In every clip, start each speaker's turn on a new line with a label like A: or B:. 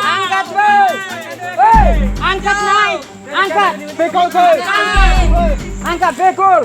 A: Angkat bro, angkat naik, angkat, bekul bro, angkat bekul.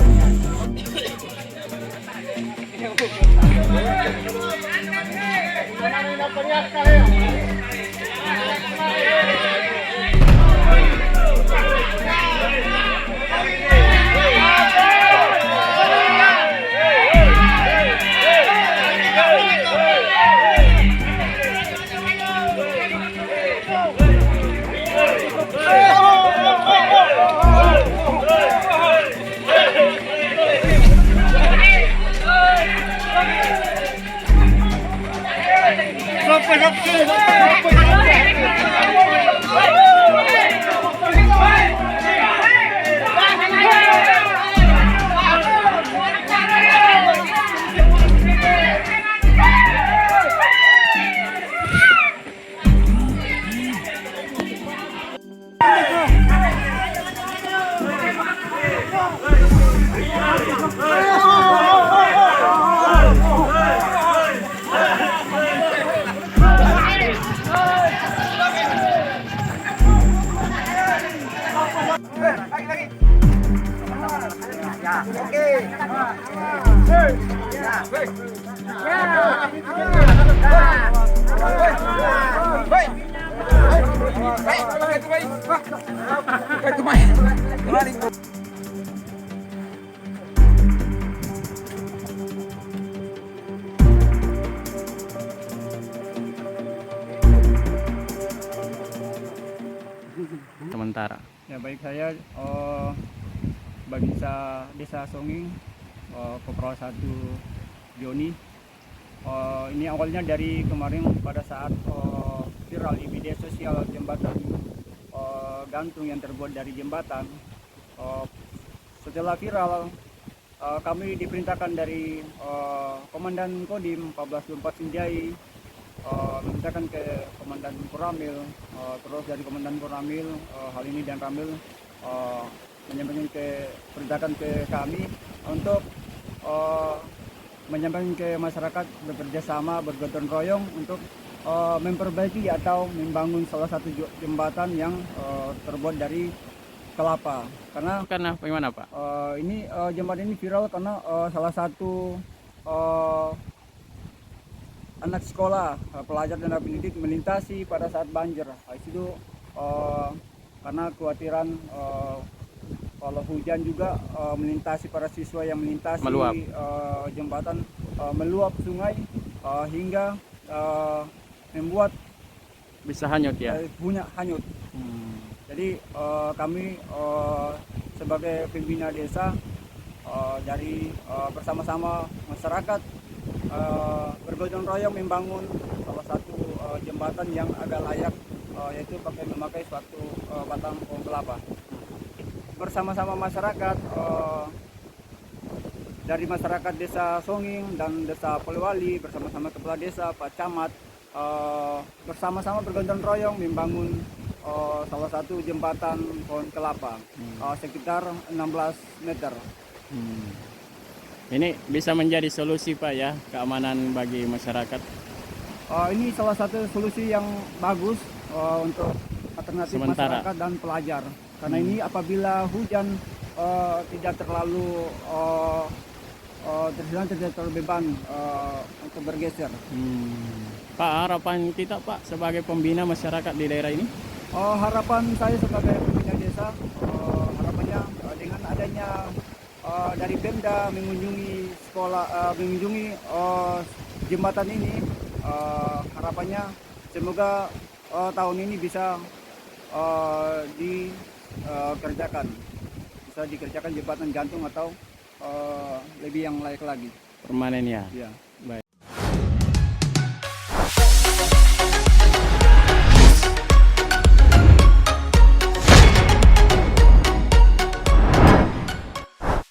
B: Sementara.
C: Ya baik, saya Babinsa Desa Songing, Kopral 1 Joni. Ini awalnya dari kemarin pada saat viral di media sosial jembatan gantung yang terbuat dari jembatan. Setelah viral, kami diperintahkan dari Komandan Kodim 1424 Sinjai, memintakan ke Komandan Koramil, terus dari Komandan Koramil, hal ini dan Ramil menyampaikan perintahkan ke kami untuk menyampaikan ke masyarakat bekerja sama, bergotong royong untuk memperbaiki atau membangun salah satu jembatan yang terbuat dari kelapa. Karena
B: bagaimana Pak?
C: Ini jembatan ini viral karena salah satu anak sekolah, pelajar dan anak pendidik melintasi pada saat banjir. Itu karena kekhawatiran kalau hujan juga melintasi para siswa yang melintasi jembatan, meluap sungai hingga membuat
B: bisa hanyut ya?
C: Hanyut. Jadi kami sebagai pembina desa dari bersama-sama masyarakat bergotong royong membangun salah satu jembatan yang agak layak, yaitu memakai suatu batang pohon kelapa. Bersama-sama masyarakat dari masyarakat Desa Songing dan Desa Polewali, bersama-sama kepala desa, Pak Camat, bersama-sama bergotong royong membangun salah satu jembatan pohon kelapa sekitar 16 meter.
B: Ini bisa menjadi solusi Pak ya, keamanan bagi masyarakat.
C: Ini salah satu solusi yang bagus untuk alternatif
B: sementara
C: masyarakat dan pelajar. Karena ini apabila hujan tidak terlalu tidak terlalu beban untuk bergeser.
B: Pak, harapan kita Pak sebagai pembina masyarakat di daerah ini?
C: Harapan saya sebagai pembina desa, harapannya dari Pemda mengunjungi sekolah, mengunjungi jembatan ini. Harapannya semoga tahun ini bisa dikerjakan, bisa dikerjakan jembatan gantung atau lebih yang layak lagi.
B: Permanen ya.
C: Ya.